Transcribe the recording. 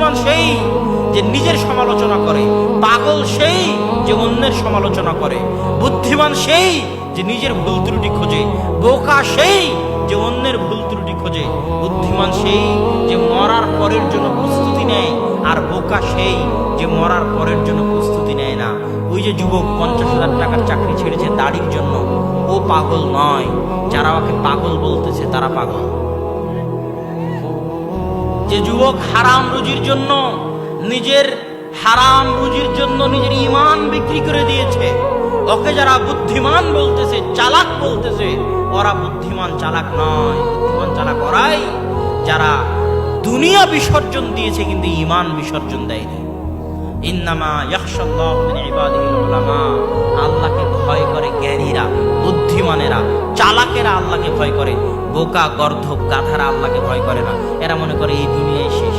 বুদ্ধিমান সেই যে নিজের সমালোচনা করে, পাগল সেই যে অন্যের সমালোচনা করে, বুদ্ধিমান সেই যে নিজের ভুল ত্রুটি খোঁজে, বোকা সেই যে অন্যের ভুল ত্রুটি খোঁজে, বুদ্ধিমান সেই যে মরার পরের জন্য প্রস্তুতি নেয়, আর বোকা সেই যে মরার পরের জন্য প্রস্তুতি নেয় না। ওই যে যুবক 50,000 টাকার চাকরি ছেড়েছে দাড়ির জন্য, ও পাগল নয়, যারা ওকে পাগল বলতেছে তারা পাগল। যে যুবক হারাম রুজির জন্য, নিজের হারাম রুজির জন্য নিজের ঈমান বিক্রি করে দিয়েছে, ওকে যারা বুদ্ধিমান বলতেছে, চালাক বলতেছে, ওরা বুদ্ধিমান চালাক নয়। বুদ্ধিমান চালাক ওরাই যারা দুনিয়া বিসর্জন দিয়েছে কিন্তু ঈমান বিসর্জন দেয়নি। ইন্নামা ইয়াখশাল্লাহু মিন ইবাদিহিল উলামা, আল্লাহকে ভয় করে জ্ঞানীরা, বুদ্ধিমানেরা, চালাকেরা আল্লাহকে ভয় করে। বোকা গর্ধব গাধারা আল্লাহকে ভয় করে না। এরা মনে করে এই দুনিয়ায় শেষ।